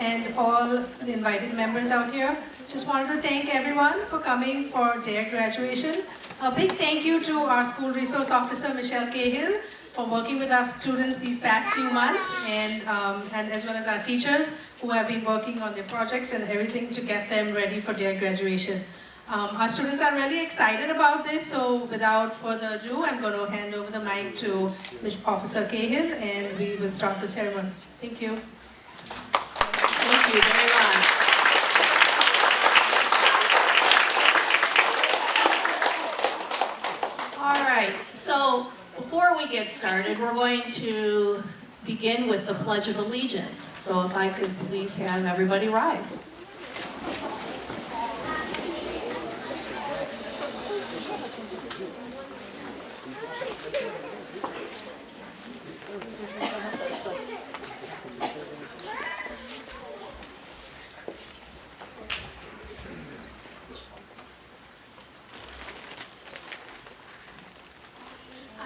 and all the invited members out here. Just wanted to thank everyone for coming for their graduation. A big thank you to our school resource officer, Michelle Cahill, for working with our students these past few months, and as well as our teachers who have been working on their projects and everything to get them ready for their graduation. Our students are really excited about this, so without further ado, I'm going to hand over the mic to Officer Cahill, and we will start the ceremonies. Thank you. Thank you very much. All right, so before we get started, we're going to begin with the Pledge of Allegiance. So if I could please have everybody rise.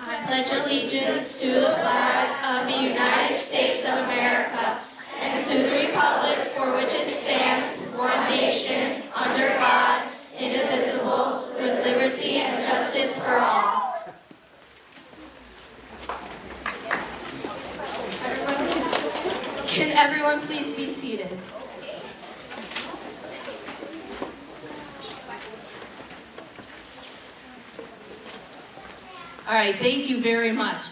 I pledge allegiance to the flag of the United States of America and to the republic for which it stands, one nation, under God, indivisible, with liberty and justice for all. Can everyone please be seated? All right, thank you very much.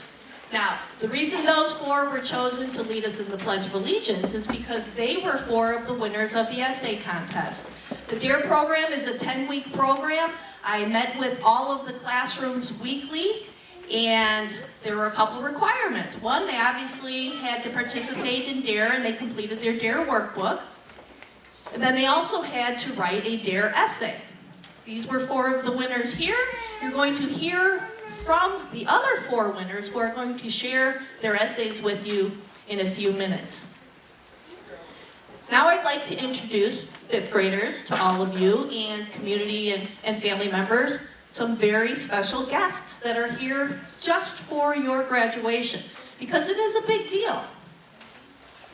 Now, the reason those four were chosen to lead us in the Pledge of Allegiance is because they were four of the winners of the essay contest. The DARE program is a 10-week program. I met with all of the classrooms weekly, and there were a couple requirements. One, they obviously had to participate in DARE, and they completed their DARE workbook. And then they also had to write a DARE essay. These were four of the winners here. You're going to hear from the other four winners who are going to share their essays with you in a few minutes. Now I'd like to introduce fifth graders to all of you, and community and family members, some very special guests that are here just for your graduation, because it is a big deal.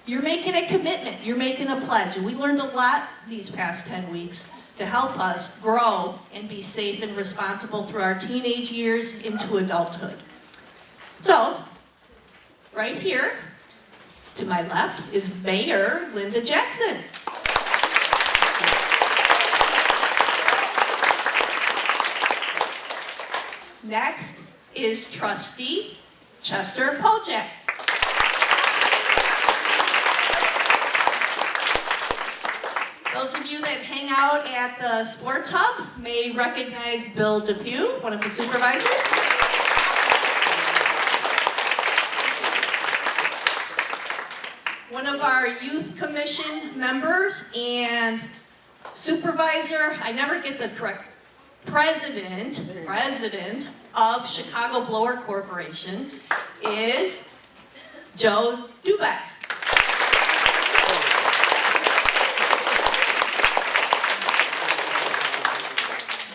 You're making a commitment, you're making a pledge, and we learned a lot these past 10 weeks to help us grow and be safe and responsible through our teenage years into adulthood. So, right here, to my left, is Mayor Linda Jackson. Next is Trustee Chester Pojak. Those of you that hang out at the Sports Hub may recognize Bill Depew, one of the supervisors. One of our Youth Commission members and supervisor, I never get the correct, president of Chicago Blower Corporation is Joe Dubeck.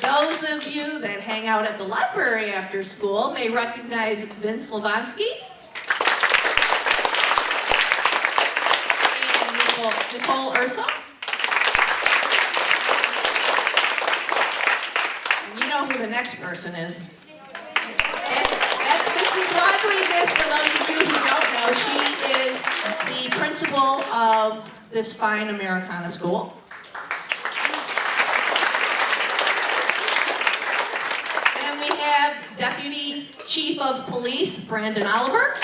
Those of you that hang out at the library after school may recognize Vince Lavansky and Nicole Urso. And you know who the next person is. That's Mrs. Rodriguez, for those of you who don't know. She is the principal of this fine Americana school. Deputy Chief of Police, Brandon Oliver.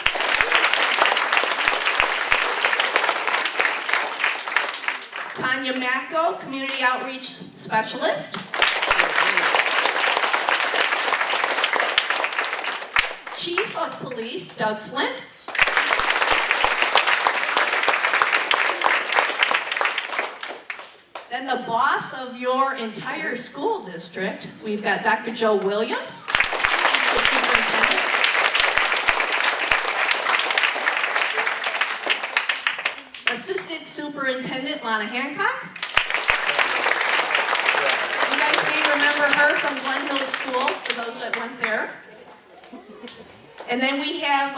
Tanya Macko, Community Outreach Specialist. Chief of Police, Doug Flint. Then the boss of your entire school district, we've got Dr. Joe Williams. Assistant Superintendent Lana Hancock. You guys may remember her from Glen Hill School, for those that went there. And then we have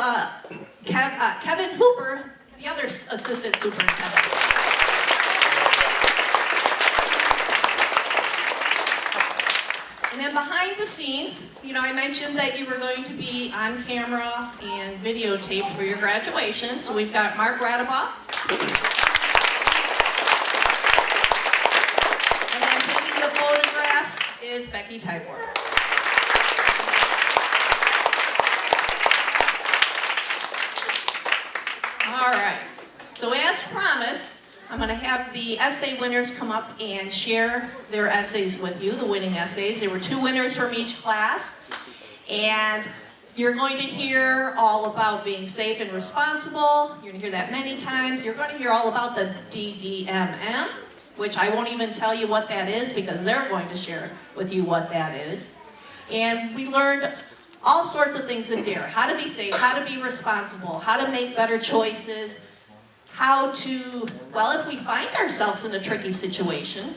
Kevin Hooper, the other Assistant Superintendent. And then behind the scenes, I mentioned that you were going to be on camera and videotaped for your graduation. So we've got Mark Radabaugh. And then taking the photographs is Becky Tybor. All right. So as promised, I'm going to have the essay winners come up and share their essays with you, the winning essays. There were 2 winners from each class. And you're going to hear all about being safe and responsible. You're going to hear that many times. You're going to hear all about the DDMM, which I won't even tell you what that is because they're going to share with you what that is. And we learned all sorts of things in DARE. How to be safe, how to be responsible, how to make better choices, how to, well, if we find ourselves in a tricky situation,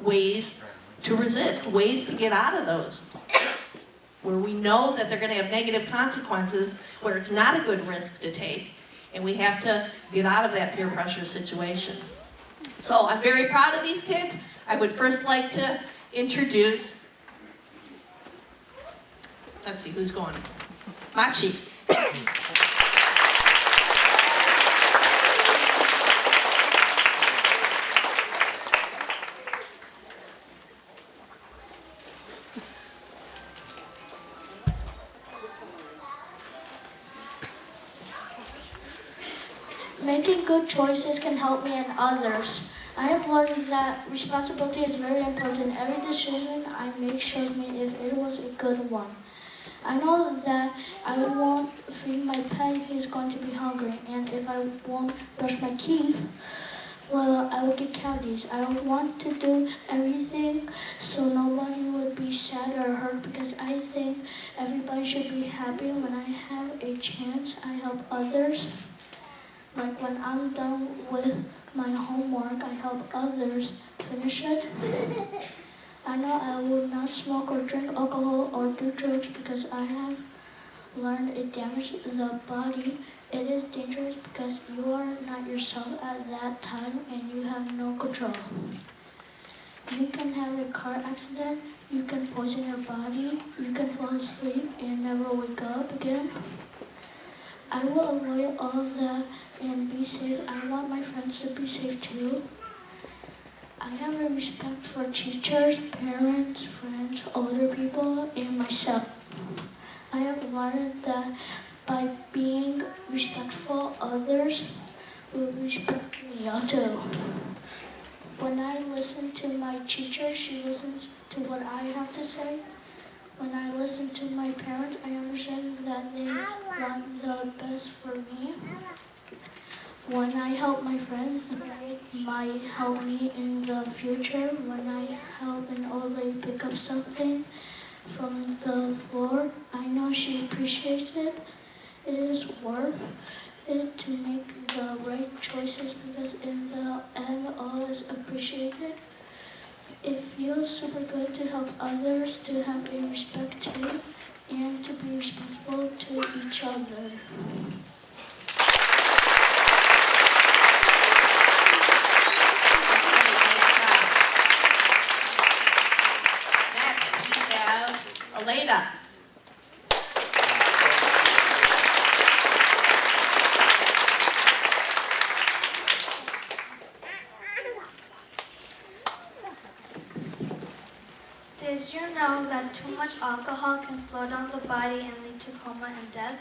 ways to resist, ways to get out of those, where we know that they're going to have negative consequences, where it's not a good risk to take, and we have to get out of that peer pressure situation. So I'm very proud of these kids. I would first like to introduce, let's see who's going, Machi. Making good choices can help me and others. I have learned that responsibility is very important. Every decision I make shows me if it was a good one. I know that I won't feed my pet, he's going to be hungry. And if I won't brush my teeth, well, I will get cavities. I want to do everything so nobody would be sad or hurt because I think everybody should be happy. When I have a chance, I help others. Like when I'm done with my homework, I help others finish it. I know I will not smoke or drink alcohol or do drugs because I have learned it damages the body. It is dangerous because you are not yourself at that time and you have no control. You can have a car accident, you can poison your body, you can fall asleep and never wake up again. I will avoid all that and be safe. I want my friends to be safe too. I have a respect for teachers, parents, friends, older people, and myself. I have learned that by being respectful, others will respect me too. When I listen to my teacher, she listens to what I have to say. When I listen to my parents, I understand that they want the best for me. When I help my friends, they might help me in the future. When I help an old lady pick up something from the floor, I know she appreciates it. It is worth it to make the right choices because in the end, all is appreciated. It feels super good to help others, to have a respect too, and to be responsible to each other. Next, we have Aleda. Did you know that too much alcohol can slow down the body and lead to coma and death?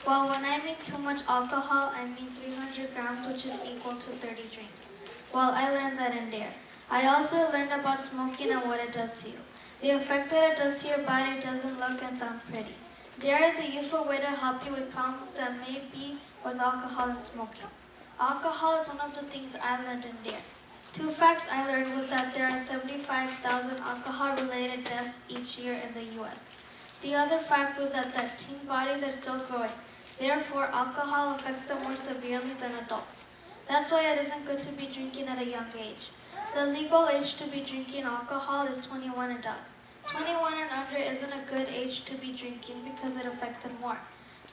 Well, when I mean too much alcohol, I mean 300 grams, which is equal to 30 drinks. Well, I learned that in DARE. I also learned about smoking and what it does to you. The effect that it does to your body doesn't look and sound pretty. DARE is a useful way to help you with problems that may be with alcohol and smoking. Alcohol is one of the things I learned in DARE. 2 facts I learned was that there are 75,000 alcohol-related deaths each year in the U.S. The other fact was that teen bodies are still growing. Therefore, alcohol affects them more severely than adults. That's why it isn't good to be drinking at a young age. The legal age to be drinking alcohol is 21 and up. 21 and under isn't a good age to be drinking because it affects them more.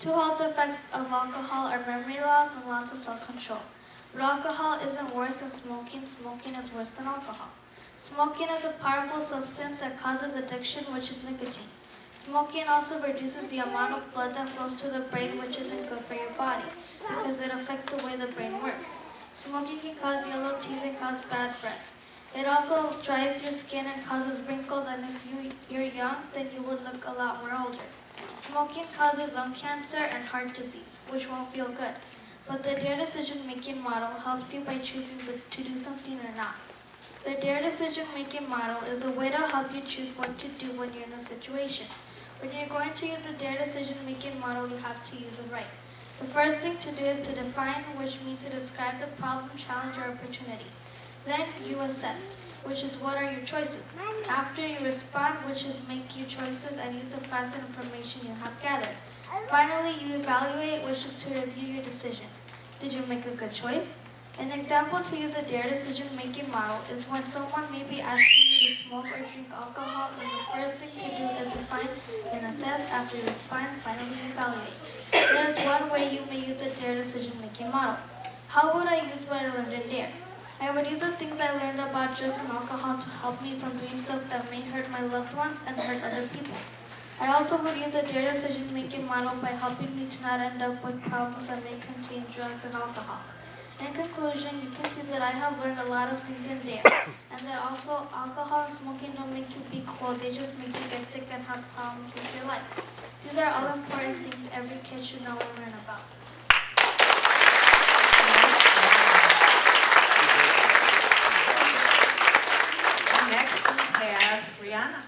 2 health effects of alcohol are memory loss and loss of self-control. But alcohol isn't worse than smoking. Smoking is worse than alcohol. Smoking is a powerful substance that causes addiction, which is nicotine. Smoking also reduces the amount of blood that flows to the brain, which isn't good for your body, because it affects the way the brain works. Smoking can cause yellow teeth and cause bad breath. It also dries your skin and causes wrinkles, and if you're young, then you would look a lot more older. Smoking causes lung cancer and heart disease, which won't feel good. But the DARE decision-making model helps you by choosing to do something or not. The DARE decision-making model is a way to help you choose what to do when you're in a situation. When you're going to use the DARE decision-making model, you have to use it right. The first thing to do is to define, which means to describe the problem, challenge, or opportunity. Then you assess, which is what are your choices. After you respond, which is make your choices and use the facts and information you have gathered. Finally, you evaluate, which is to review your decision. Did you make a good choice? An example to use a DARE decision-making model is when someone may be asking you to smoke or drink alcohol, and the first thing to do is define and assess. After you respond, finally evaluate. There's one way you may use the DARE decision-making model. How would I use what I learned in DARE? I would use the things I learned about drugs and alcohol to help me from doing stuff that may hurt my loved ones and hurt other people. I also would use the DARE decision-making model by helping me to not end up with problems that may contain drugs and alcohol. In conclusion, you can see that I have learned a lot of things in DARE, and that also alcohol and smoking don't make you be cool, they just make you get sick and have problems with your life. These are all important things every kid should know and learn about. Next we have Brianna.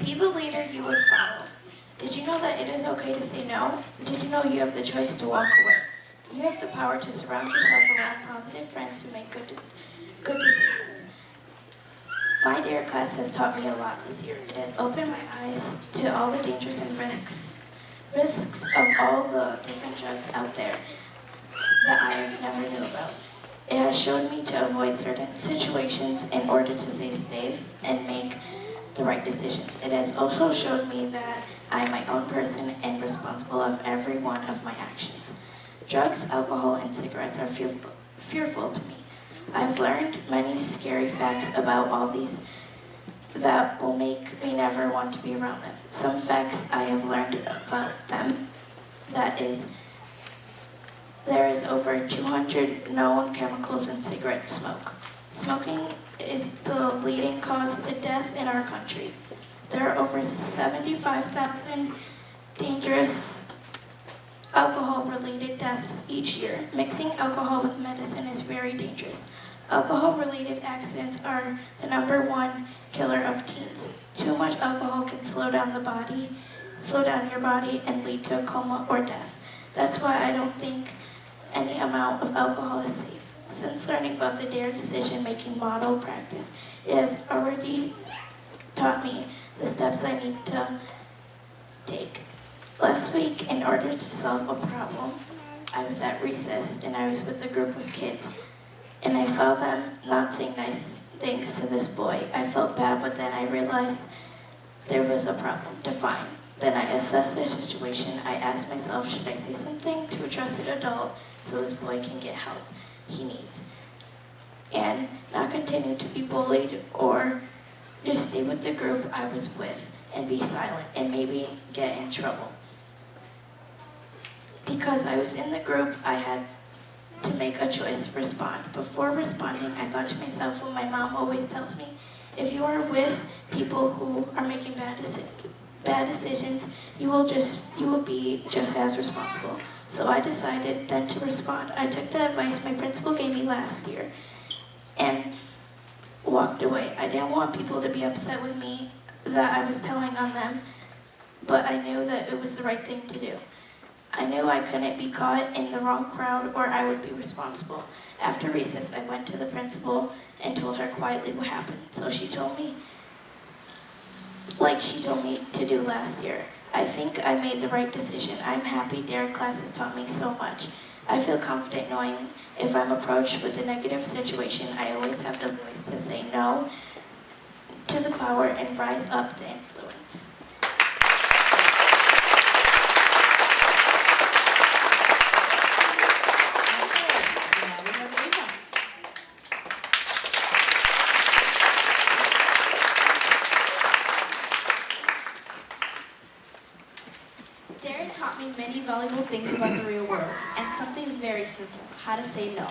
Be the leader you would follow. Did you know that it is okay to say no? Did you know you have the choice to walk away? You have the power to surround yourself around positive friends who make good decisions. My DARE class has taught me a lot this year. It has opened my eyes to all the dangers and risks of all the different drugs out there that I have never knew about. It has shown me to avoid certain situations in order to stay safe and make the right decisions. It has also showed me that I am my own person and responsible of every one of my actions. Drugs, alcohol, and cigarettes are fearful to me. I've learned many scary facts about all these that will make me never want to be around them. Some facts I have learned about them, that is, there is over 200 known chemicals in cigarette smoke. Smoking is the leading cause of death in our country. There are over 75,000 dangerous alcohol-related deaths each year. Mixing alcohol with medicine is very dangerous. Alcohol-related accidents are the #1 killer of teens. Too much alcohol can slow down your body and lead to a coma or death. That's why I don't think any amount of alcohol is safe. Since learning about the DARE decision-making model practice, it has already taught me the steps I need to take. Last week, in order to solve a problem, I was at recess and I was with a group of kids, and I saw them not saying nice things to this boy. I felt bad, but then I realized there was a problem to find. Then I assessed the situation. I asked myself, should I say something to a trusted adult so this boy can get help he needs, and not continue to be bullied, or just stay with the group I was with and be silent and maybe get in trouble. Because I was in the group, I had to make a choice to respond. Before responding, I thought to myself what my mom always tells me: if you are with people who are making bad decisions, you will be just as responsible. So I decided then to respond. I took the advice my principal gave me last year and walked away. I didn't want people to be upset with me that I was telling on them, but I knew that it was the right thing to do. I knew I couldn't be caught in the wrong crowd or I would be responsible. After recess, I went to the principal and told her quietly what happened. So she told me, like she told me to do last year. I think I made the right decision. I'm happy DARE class has taught me so much. I feel confident knowing if I'm approached with a negative situation, I always have the voice to say no to the power and rise up the influence. many valuable things about the real world, and something very simple, how to say no.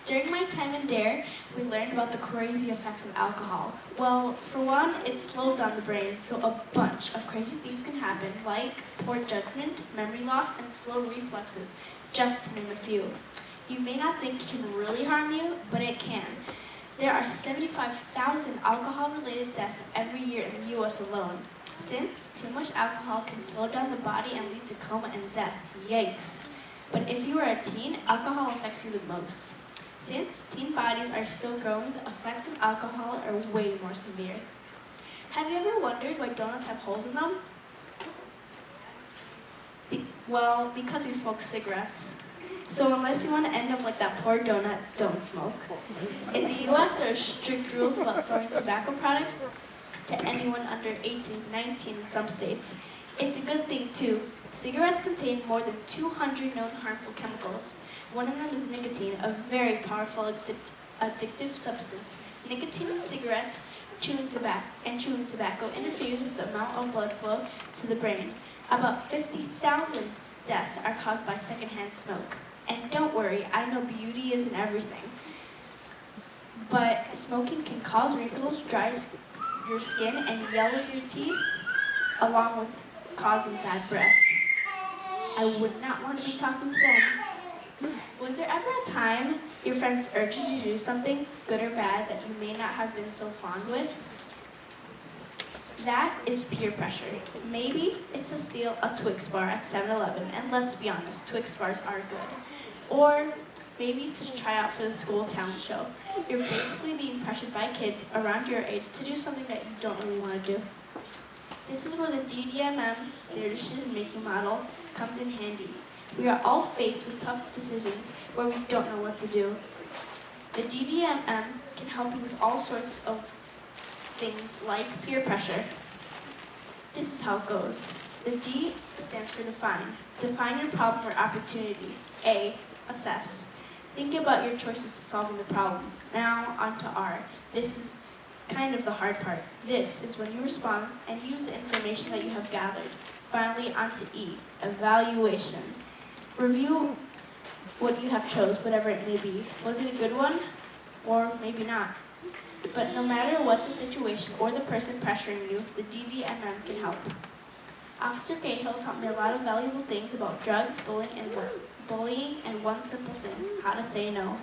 During my time in DARE, we learned about the crazy effects of alcohol. Well, for one, it slows down the brain, so a bunch of crazy things can happen, like poor judgment, memory loss, and slow reflexes, just to name a few. You may not think it can really harm you, but it can. There are 75,000 alcohol-related deaths every year in the U.S. alone. Since too much alcohol can slow down the body and lead to coma and death, yikes. But if you are a teen, alcohol affects you the most. Since teen bodies are still growing, the effects of alcohol are way more severe. Have you ever wondered why donuts have holes in them? Well, because you smoke cigarettes. So unless you want to end up like that poor donut, don't smoke. In the U.S., there are strict rules about selling tobacco products to anyone under 18, 19 in some states. It's a good thing too. Cigarettes contain more than 200 known harmful chemicals. One of them is nicotine, a very powerful addictive substance. Nicotine in cigarettes chewing tobacco interferes with the amount of blood flow to the brain. About 50,000 deaths are caused by secondhand smoke. And don't worry, I know beauty isn't everything. But smoking can cause wrinkles, dry your skin, and yellow your teeth, along with causing bad breath. I would not want to be talking to them. Was there ever a time your friends urged you to do something, good or bad, that you may not have been so fond with? That is peer pressure. Maybe it's to steal a Twix bar at 7-Eleven, and let's be honest, Twix bars are good. Or maybe to try out for the school talent show. You're basically being pressured by kids around your age to do something that you don't really want to do. This is where the DDMM, their decision-making model, comes in handy. We are all faced with tough decisions where we don't know what to do. The DDMM can help you with all sorts of things like peer pressure. This is how it goes. The D stands for define. Define your problem or opportunity. A, assess. Think about your choices to solving the problem. Now on to R. This is kind of the hard part. This is when you respond and use the information that you have gathered. Finally, on to E, evaluation. Review what you have chose, whatever it may be. Was it a good one? Or maybe not. But no matter what the situation or the person pressuring you, the DDMM can help. Officer Cahill taught me a lot of valuable things about drugs, bullying, and one simple thing, how to say no.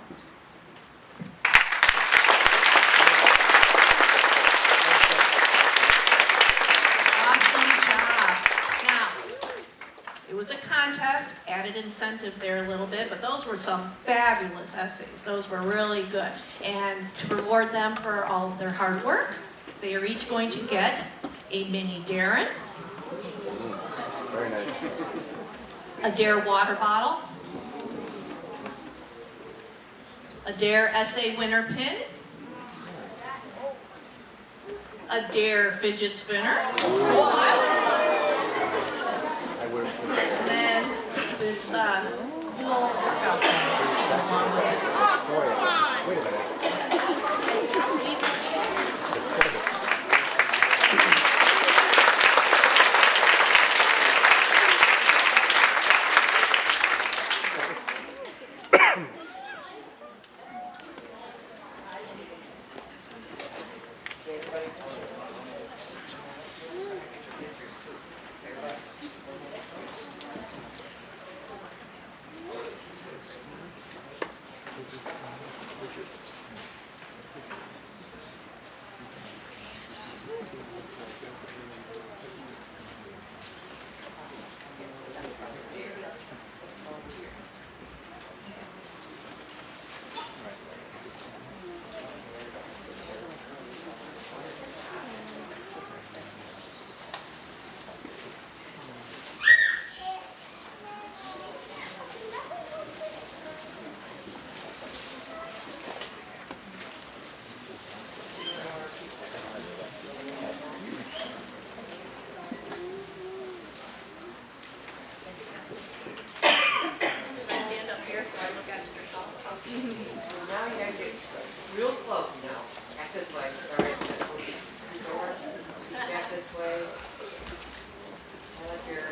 Awesome job. Now, it was a contest, added incentive there a little bit, but those were some fabulous essays. Those were really good. And to reward them for all of their hard work, they are each going to get a mini Darren, Very nice. a Dare water bottle, a Dare essay winner pin, a Dare fidget spinner, I would have said that. and then this cool workout along with it. Wait a minute. Now you gotta get real close now. Back this way. All right. Over. Back this way. I like your.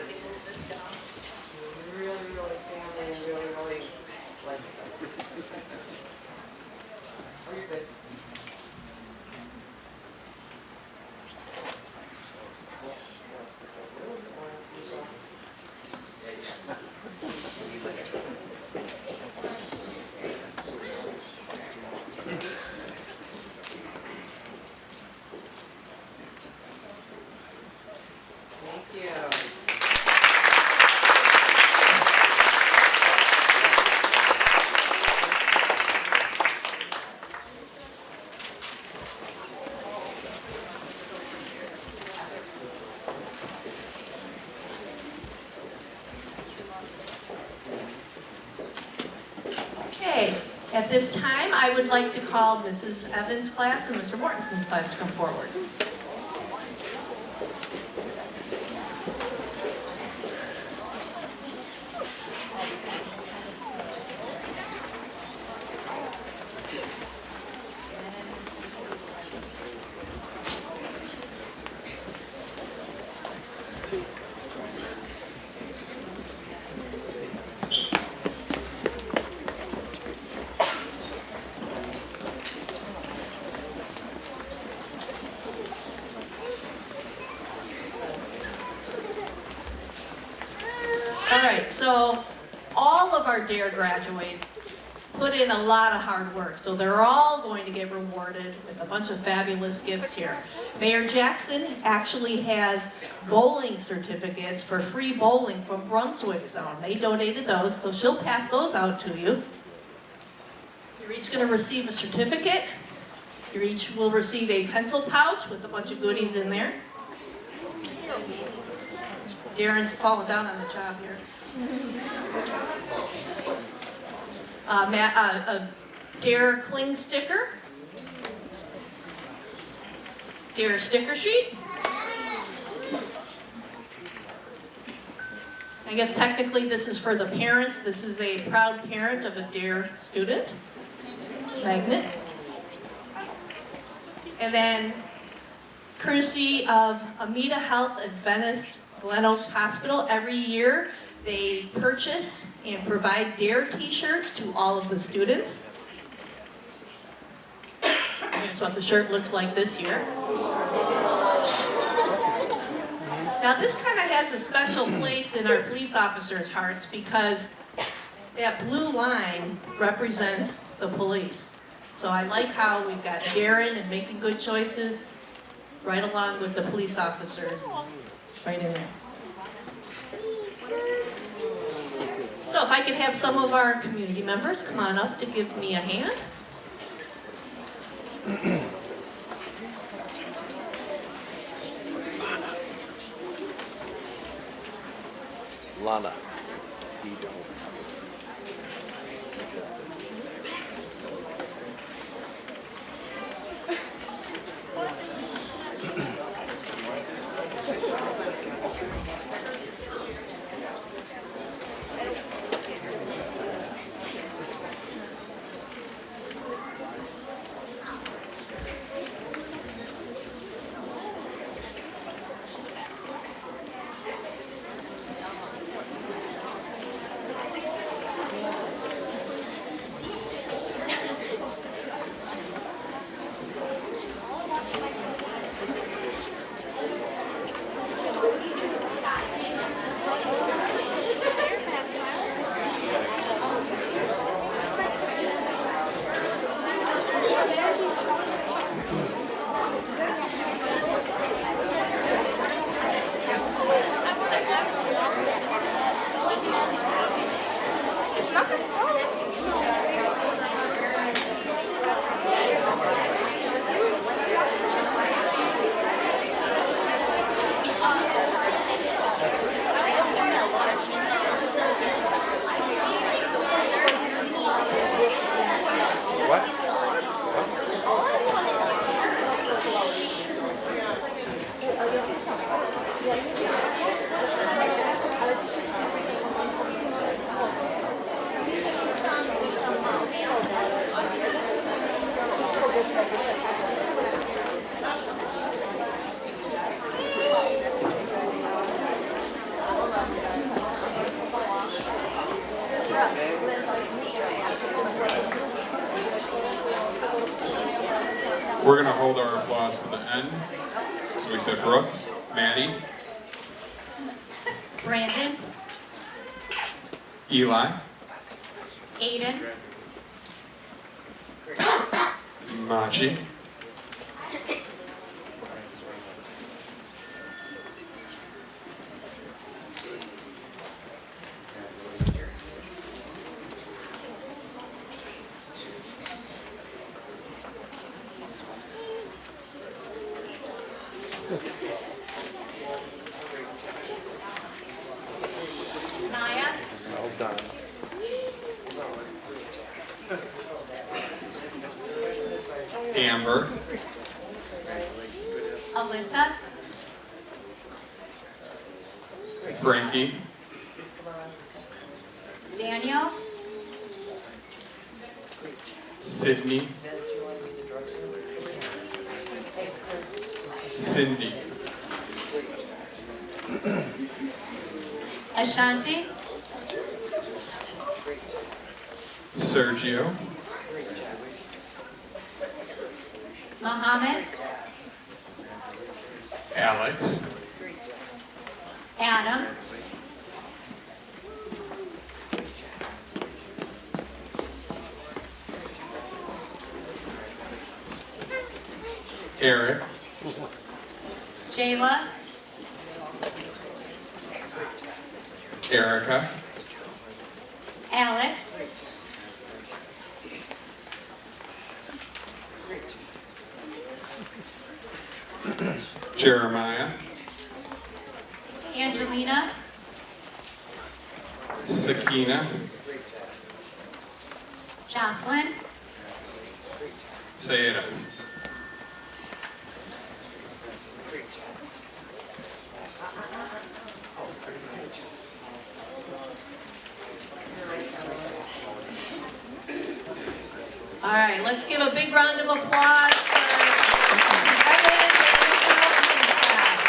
At this time, I would like to call Mrs. Evans' class and Mr. Mortensen's class to come forward. All right, so all of our DARE graduates put in a lot of hard work, so they're all going to get rewarded with a bunch of fabulous gifts here. Mayor Jackson actually has bowling certificates for free bowling from Brunswick Zone. They donated those, so she'll pass those out to you. You're each going to receive a certificate. You each will receive a pencil pouch with a bunch of goodies in there. Darren's falling down on the job here. A DARE cling sticker. DARE sticker sheet. I guess technically this is for the parents. This is a proud parent of a DARE student. It's a magnet. And then, courtesy of Amita Health Adventist Glen Oaks Hospital, every year they purchase and provide DARE t-shirts to all of the students. Here's what the shirt looks like this year. Now this kind of has a special place in our police officers' hearts because that blue line represents the police. So I like how we've got Darren and making good choices right along with the police officers right in there. So if I could have some of our community members come on up to give me a hand. Lana. He don't. We're going to hold our applause to the end. So we said Brooke, Maddie, Brandon, Eli, Aiden, Machi, Naya, Well done. Amber, Alyssa, Frankie, Daniel, Sydney, Cindy, Ashanti, Sergio, Mohammed, Alex, Adam, Eric, Jayla, Erica, Alex, Jeremiah, Angelina, Sakina, Jocelyn, Sayeda. All right, let's give a big round of applause for Mrs. Evans and Mr. Wilkinson's class.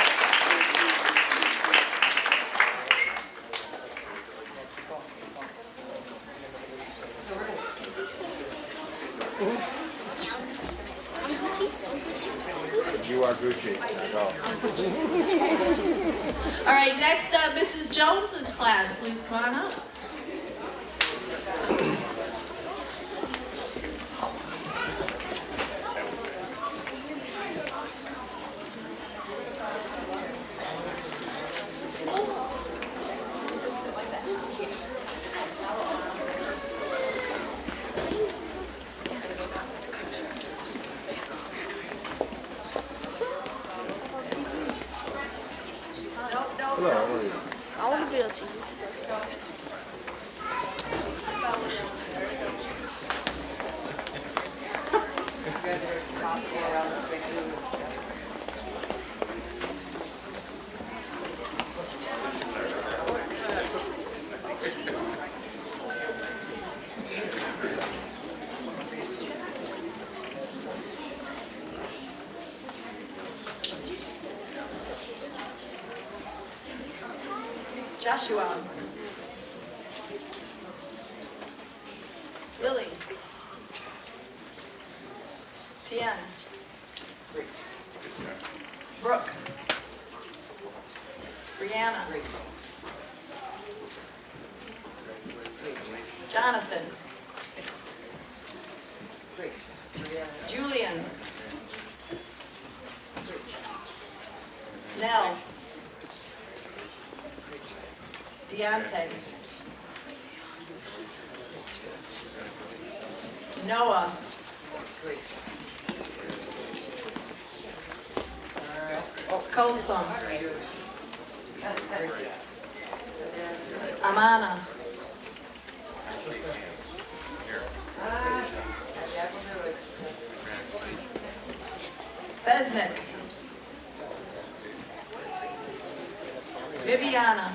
You are Gucci. Go. All right, next up, Mrs. Jones's class. Please come on up. Hello, how are you? I want to be a team. Joshua. Lily. Tien. Brooke. Brianna. Jonathan. Julian. Nell. Deontay. Noah. Colson. Amana. Besnick. Viviana.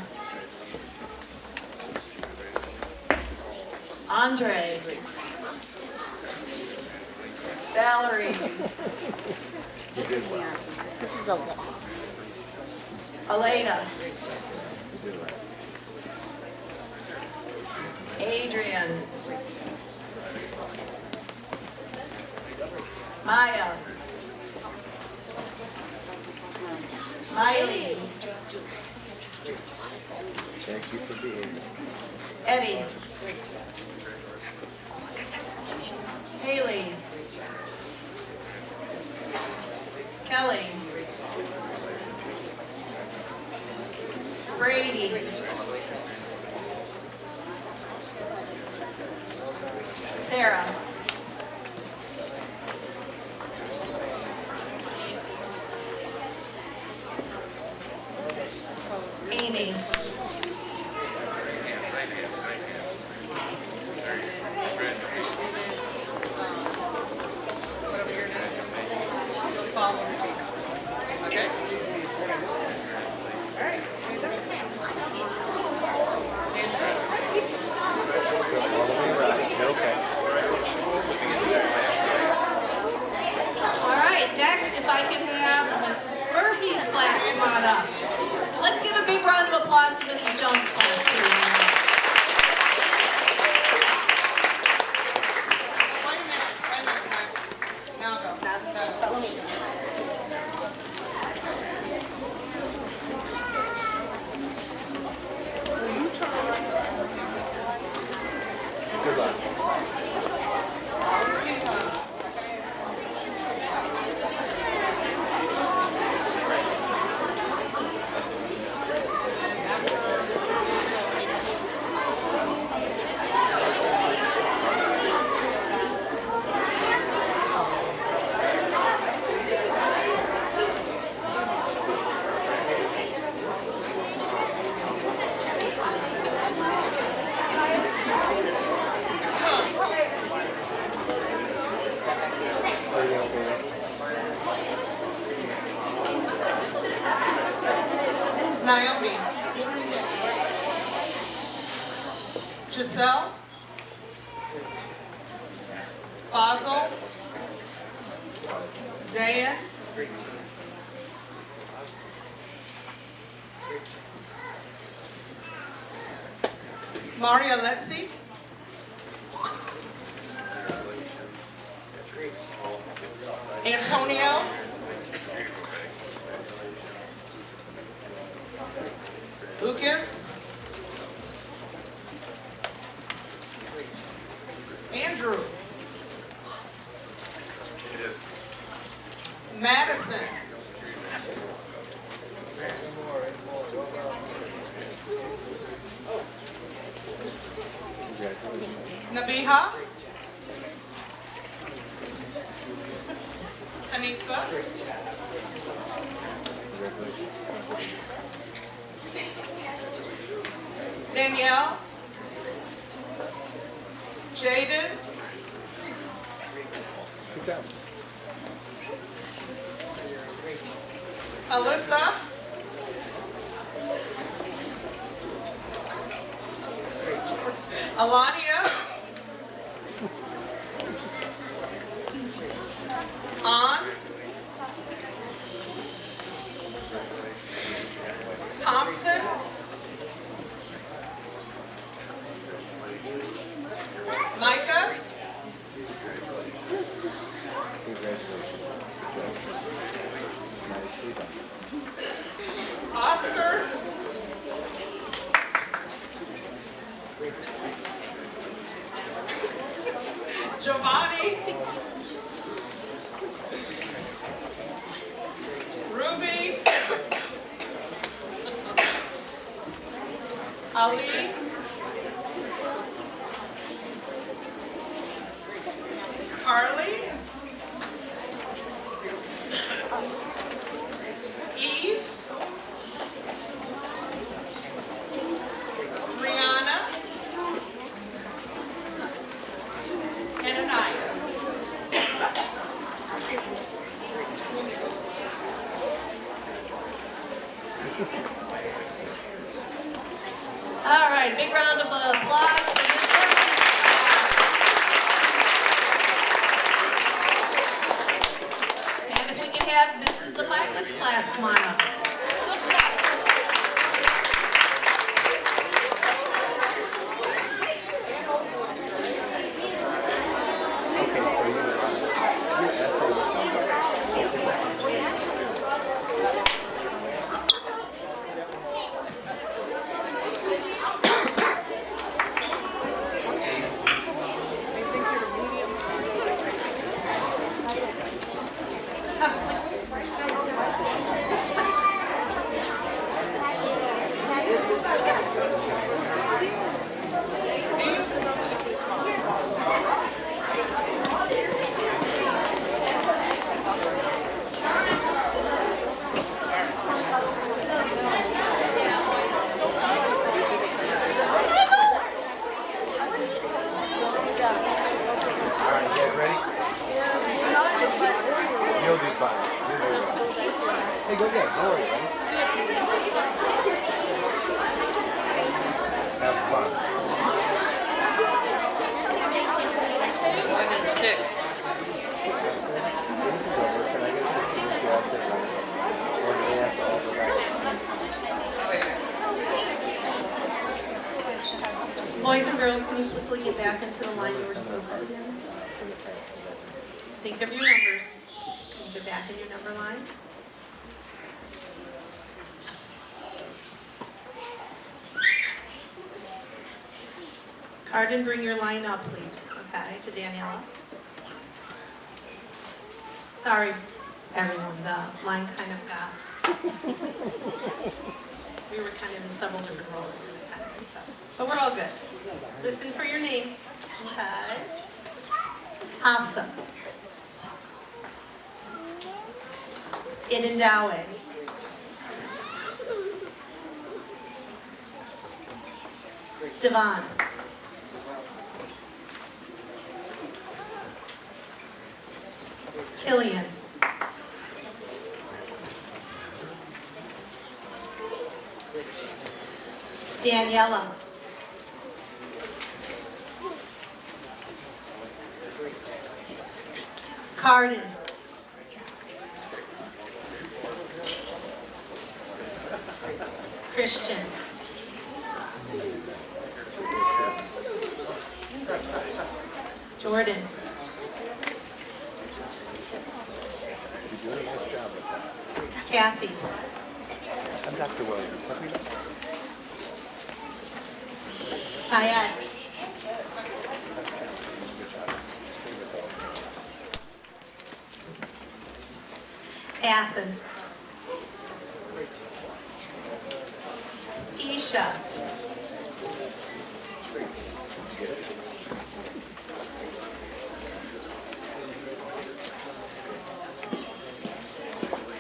Andre. Valerie. You did well. This is a lot. Elena. You did well. Adrian. Maya. Miley. Thank you for being here. Eddie. Haley. Kelly. Brady. Tara. Amy. follow me. Okay? All right, stand up. Okay. All right, next, if I can have Mrs. Murphy's class come on up. Let's give a big round of applause to Mrs. Jones' class, too. Wait a minute. Now go. Good luck. Are you okay? Naomi. Giselle. Basil. Zayn. Maria Letzi. Antonio. Lucas. Andrew. Madison. Nabiha. Hanifa. Danielle. Jaden. Good job. Alyssa. Alania. On. Thompson. Micah. Congratulations. Nicely done. Oscar. Giovanni. Ruby. Ali. Carly. Eve. Brianna. And Anaya. All right, big round of applause for Ms. Murphy's class. And if we can have Mrs. Zapaglin's class come on up. Okay, so your essay was done. All right, you guys ready? You'll do fine. Hey, go get it. Don't worry, right? Have fun. 1 and 6. Can I get a picture with you all sitting right? Or do they have to all go back? Boys and girls, can you quickly get back into the line you were supposed to be in? Think of your numbers. Can you get back in your number line? Carden, bring your line up, please. Okay, to Daniela. Sorry, everyone, the line kind of got... We were kind of in several different roles, and it kind of mixed up. But we're all good. Listen for your name. Okay. Hafsa. Inundawe. Devon. Killian. Daniela. Carden. Christian. Jordan. You're doing a nice job with that. Kathy. I'm Dr. Williams. Let me know. Syed. Athen. Isha.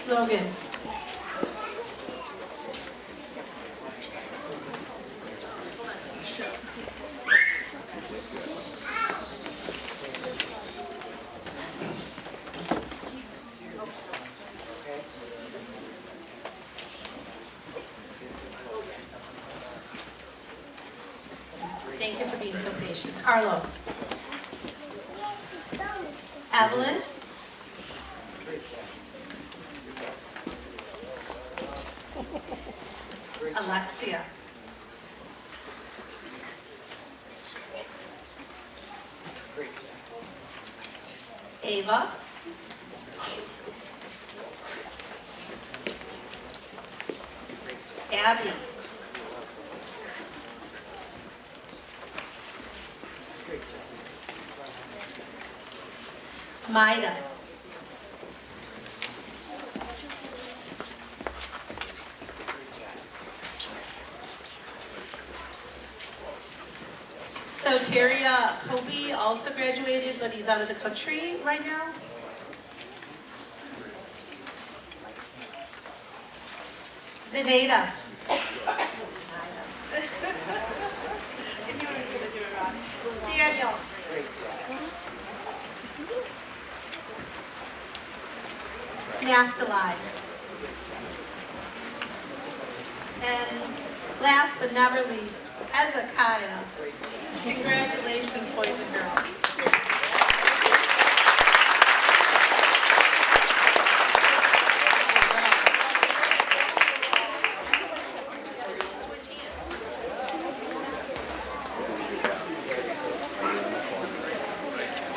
Logan. Thank you for being so patient. Carlos. Evelyn. Alexia. Ava. Abby. Maida. So Terry Kobe also graduated, but he's out of the country right now. Zenaida. And he was going to do it wrong. Daniel. Naphtali. And last but never least, Hezekiah. Congratulations, boys and girls.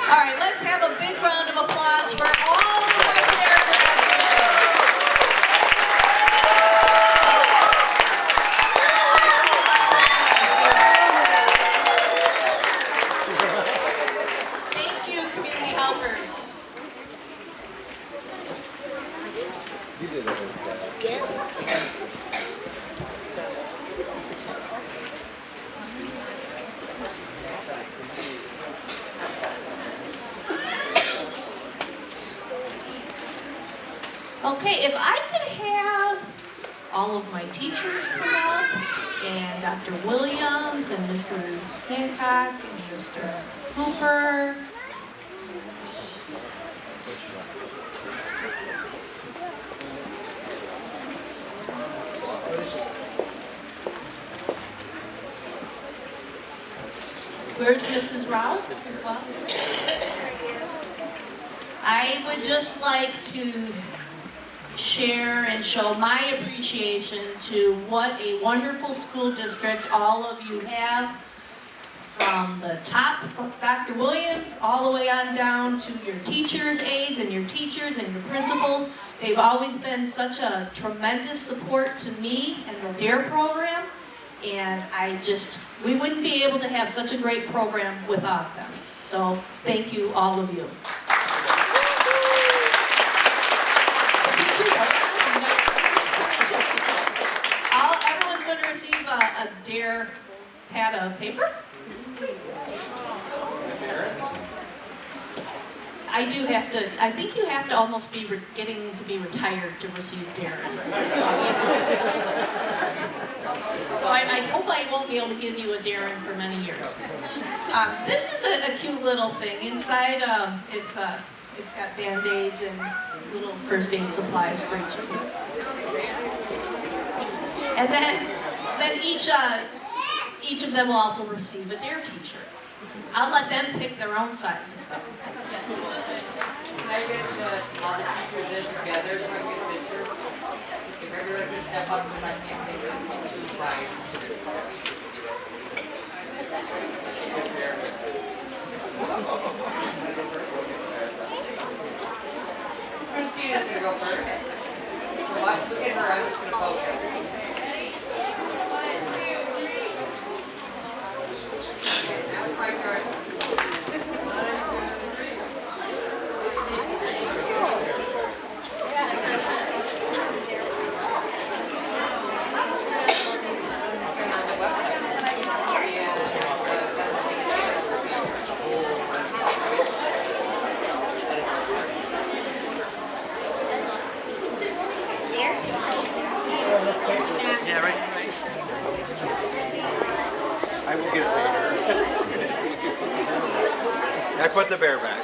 All right, let's have a big round of applause for all who are here Thank you, community helpers. You did it. Okay, if I could have all of my teachers come up, and Dr. Williams, and Mrs. Hancock, and Mr. Hooper. Where's Mrs. Rao as well? I would just like to share and show my appreciation to what a wonderful school district all of you have, from the top, from Dr. Williams, all the way on down to your teachers' aides and your teachers and your principals. They've always been such a tremendous support to me and the DARE program, and we wouldn't be able to have such a great program without them. So thank you, all of you. Everyone's going to receive a DARE pad of paper. I think you have to almost be getting to be retired to receive DARE. So I hope I won't be able to give you a DARE for many years. This is a cute little thing. Inside, it's got Band-Aids and little first aid supplies for each of you. And then each of them will also receive a DARE t-shirt. I'll let them pick their own sizes though. Can I get all the teachers this together so I can get a picture? If everyone can step up because I can't take it too wide. Christina's gonna go first. So look at her, I'm just gonna focus. Now it's my turn. Yeah, right. I will get it later. I put the bear back.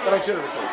But I should have recorded.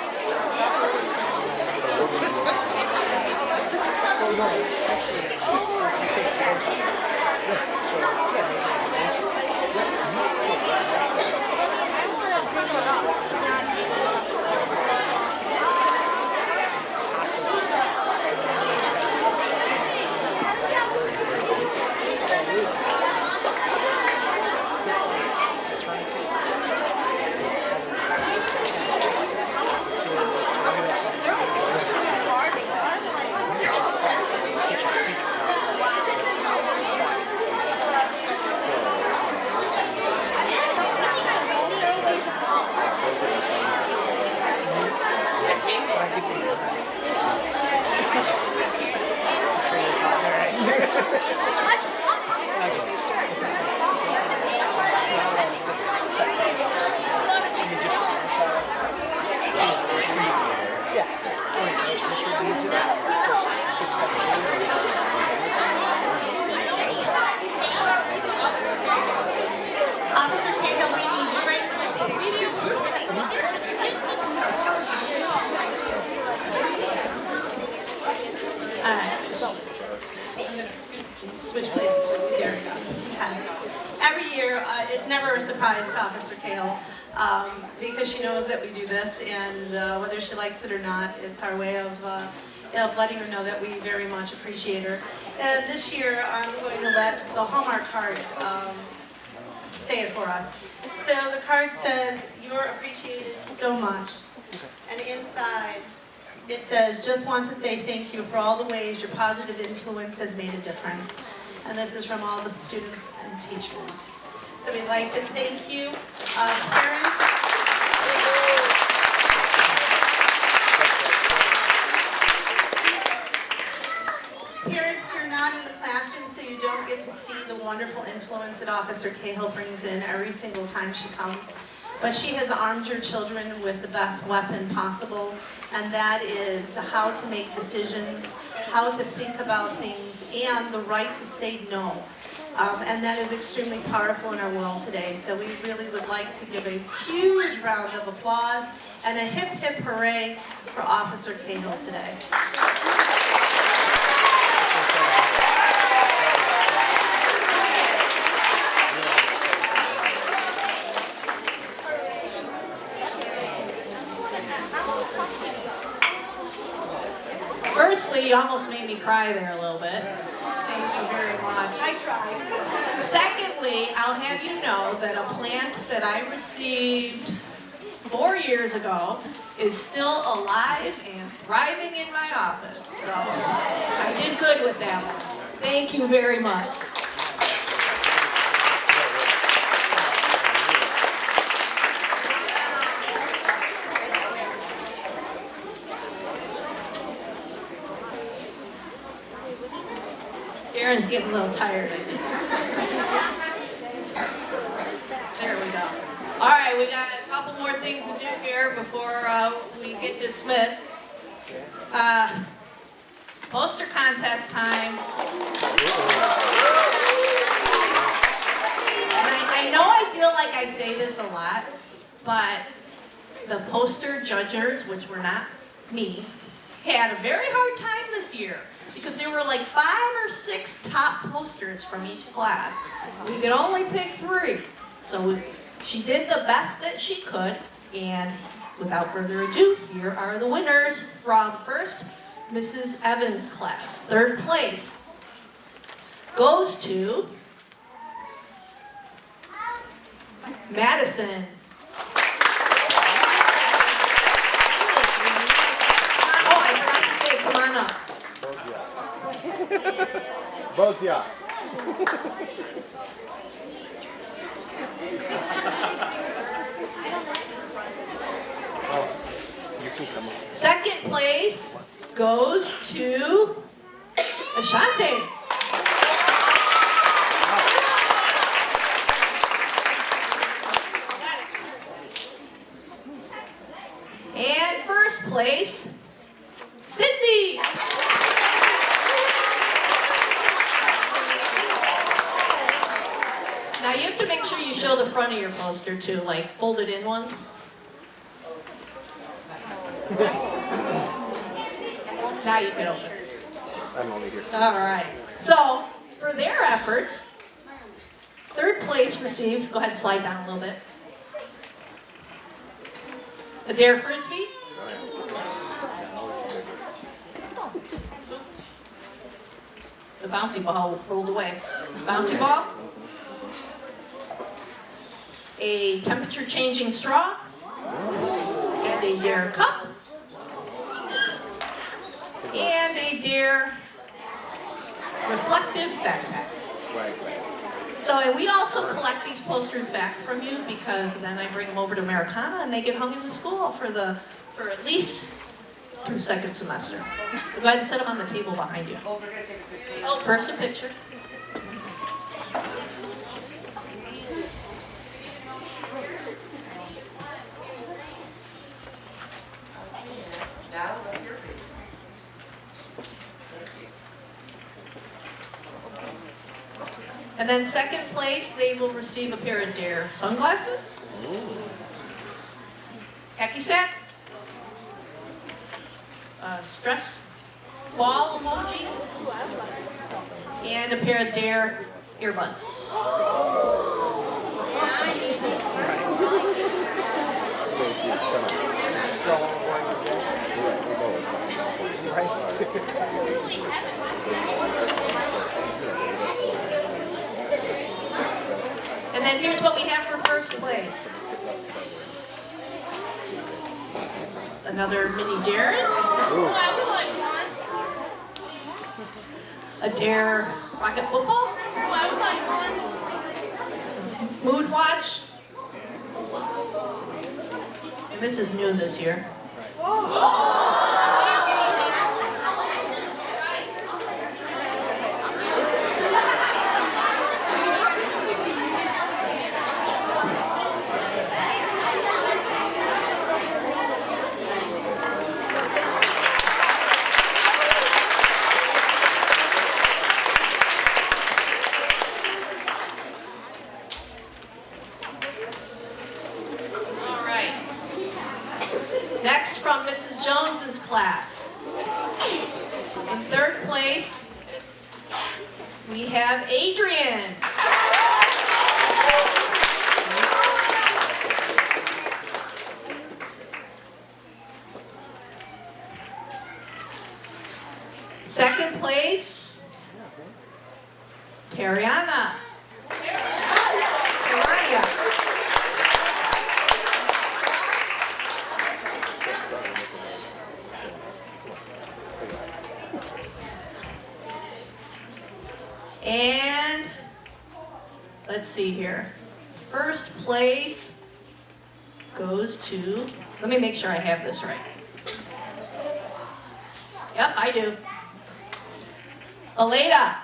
Switch places. There we go. Okay. Every year, it's never a surprise to Officer Kale because she knows that we do this, and whether she likes it or not, it's our way of letting her know that we very much appreciate her. And this year, I'm going to let the Hallmark card say it for us. So the card says, "You're appreciated so much," and inside it says, "Just want to say thank you for all the ways your positive influence has made a difference." And this is from all the students and teachers. So we'd like to thank you, parents. Parents, you're not in the classroom, so you don't get to Officer Cahill brings in every single time she comes. But she has armed your children with the best weapon possible, and that is how to make decisions, how to think about things, and the right to say no. And that is extremely powerful in our world today. So we really would like to give a huge round of applause and a hip hip hooray for Officer Cahill today. Firstly, you almost made me cry there a little bit. Thank you very much. I tried. Secondly, I'll have you know that a plant that I received 4 years ago is still alive and thriving in my office. So I did good with that one. Thank you very much. Aaron's getting a little tired, I think. There we go. All right, we got a couple more things to do here before we get dismissed. Poster contest time. And I know I feel like I say this a lot, but the poster judgers, which were not me, had a very hard time this year because there were like 5 or 6 top posters from each class. We could only pick 3. So she did the best that she could, and without further ado, here are the winners from first Mrs. Evans' class. 3rd place goes to Madison. Oh, I forgot to say, come on up. Bogia. Second place goes to Ashante. And first place, Sydney. Now you have to make sure you show the front of your poster too, like folded in ones. Now you can open it. I'm only here. All right. So for their efforts, 3rd place receives, go ahead and slide down a little bit, a Dare Frisbee. The bouncy ball rolled away. Bouncy ball. A temperature changing straw. And a Dare cup. And a Dare reflective backpack. So, and we also collect these posters back from you because then I bring them over to Americana and they get hung in the school for at least through 2nd semester. So go ahead and set them on the table behind you. Oh, first a picture. And then 2nd place, they will receive a pair of Dare sunglasses, khaki sack, a stress ball emoji, and a pair of Dare earbuds. And then here's what we have for first place. Another mini Darren. A Dare rocket football. Mood watch. And this is new this year. Next, from Mrs. Jones's class. In third place, we have Adrian. Second place, Cariana. Cariana. And let's see here. First place goes to, let me make sure I have this right. Yep, I do. Aleda.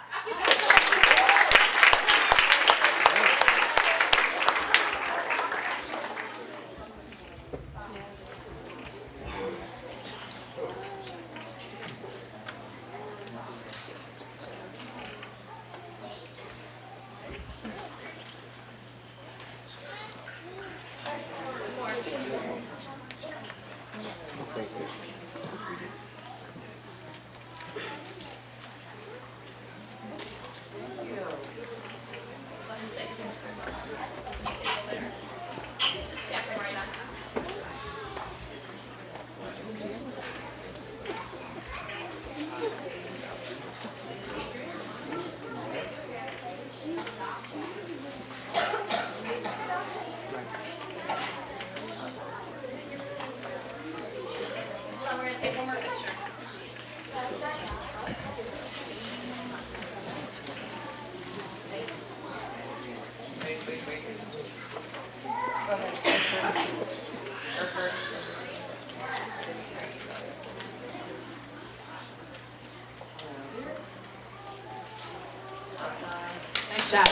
Nice job.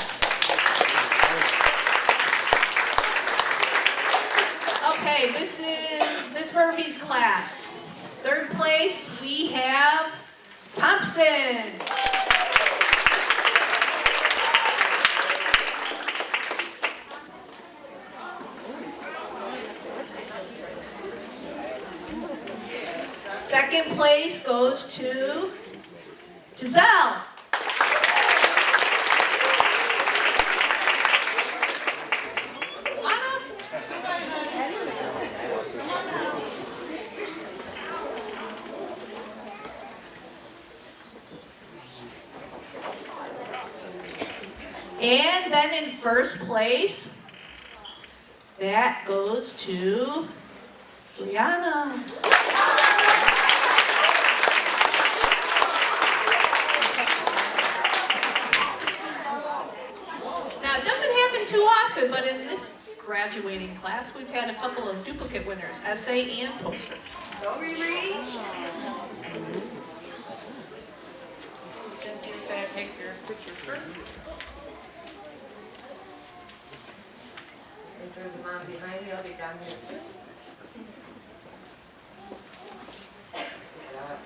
Okay, this is Miss Murphy's class. Third place, we have Thompson. Second place goes to Giselle. And then in first place, that goes to Brianna. Now, it doesn't happen too often, but in this graduating class, we've had a couple of duplicate winners, essay and poster. Cynthia's gonna take your picture first. Since there's a mom behind you, I'll be down here too. Good job.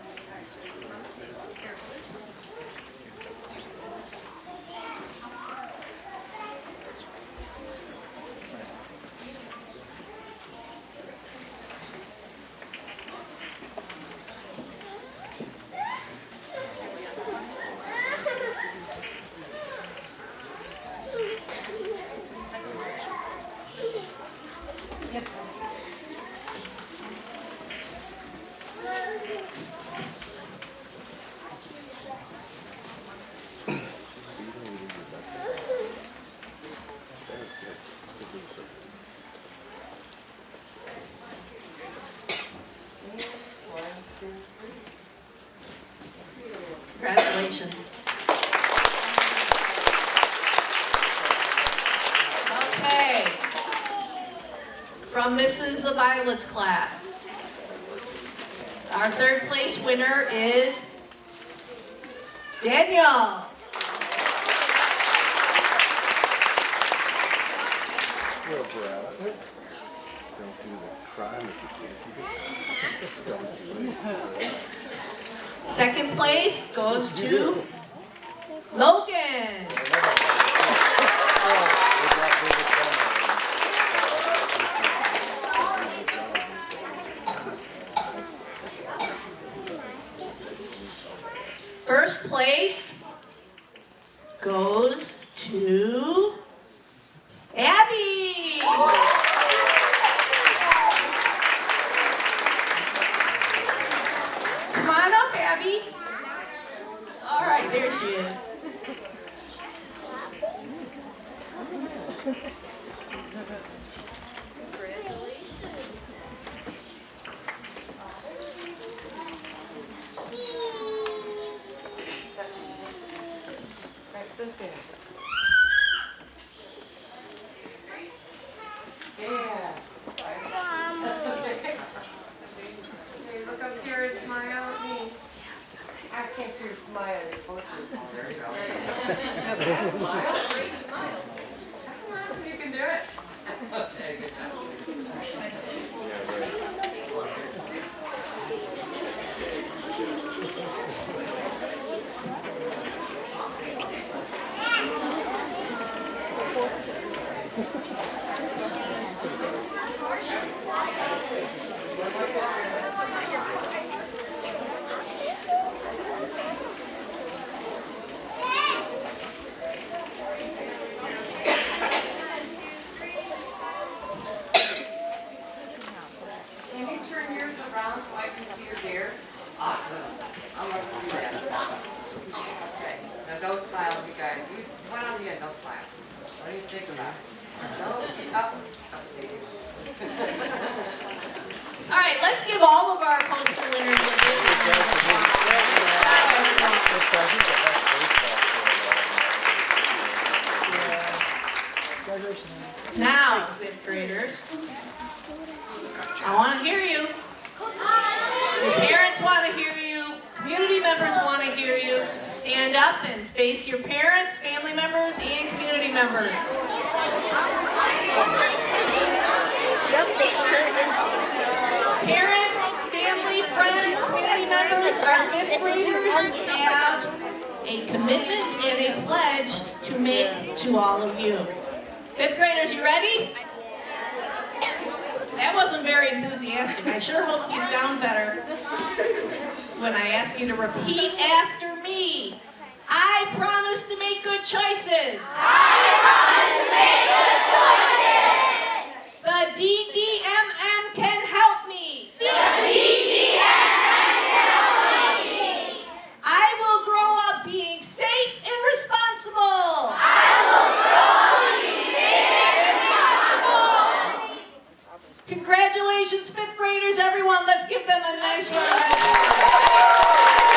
Congratulations. Okay. From Mrs. Violet's class. Our third place winner is Danielle. Well, Brad, don't do the crime if you can't. Don't do it. Second place goes to Logan. First place goes to Abby. Come on up, Abby. All right, there she is. Yeah. Hey, look up here and smile at me. I can't see your smile. You're supposed to. There you go. Smile. Great smile. Come on, you can do it. Okay, good job. Can you turn yours around so I can see your deer? Awesome. I love to see that. Okay, now don't smile, you guys. You went on the end, don't smile. What do you think about it? No, get up. All right, let's give all of our poster winners a big round of applause. Now, fifth graders, I want to hear you. Your parents want to hear you. Community members want to hear you. Stand up and face your parents, family members, and community members. Parents, family, friends, community members, our fifth graders have a commitment and a pledge to make to all of you. Fifth graders, you ready? That wasn't very enthusiastic. I sure hope you sound better when I ask you to repeat after me. I promise to make good choices. I promise to make good choices. The DDMM can help me. The DDMM can help me. I will grow up being safe and responsible. I will grow up being safe and responsible. Congratulations, fifth graders, everyone. Let's give them a nice round of applause.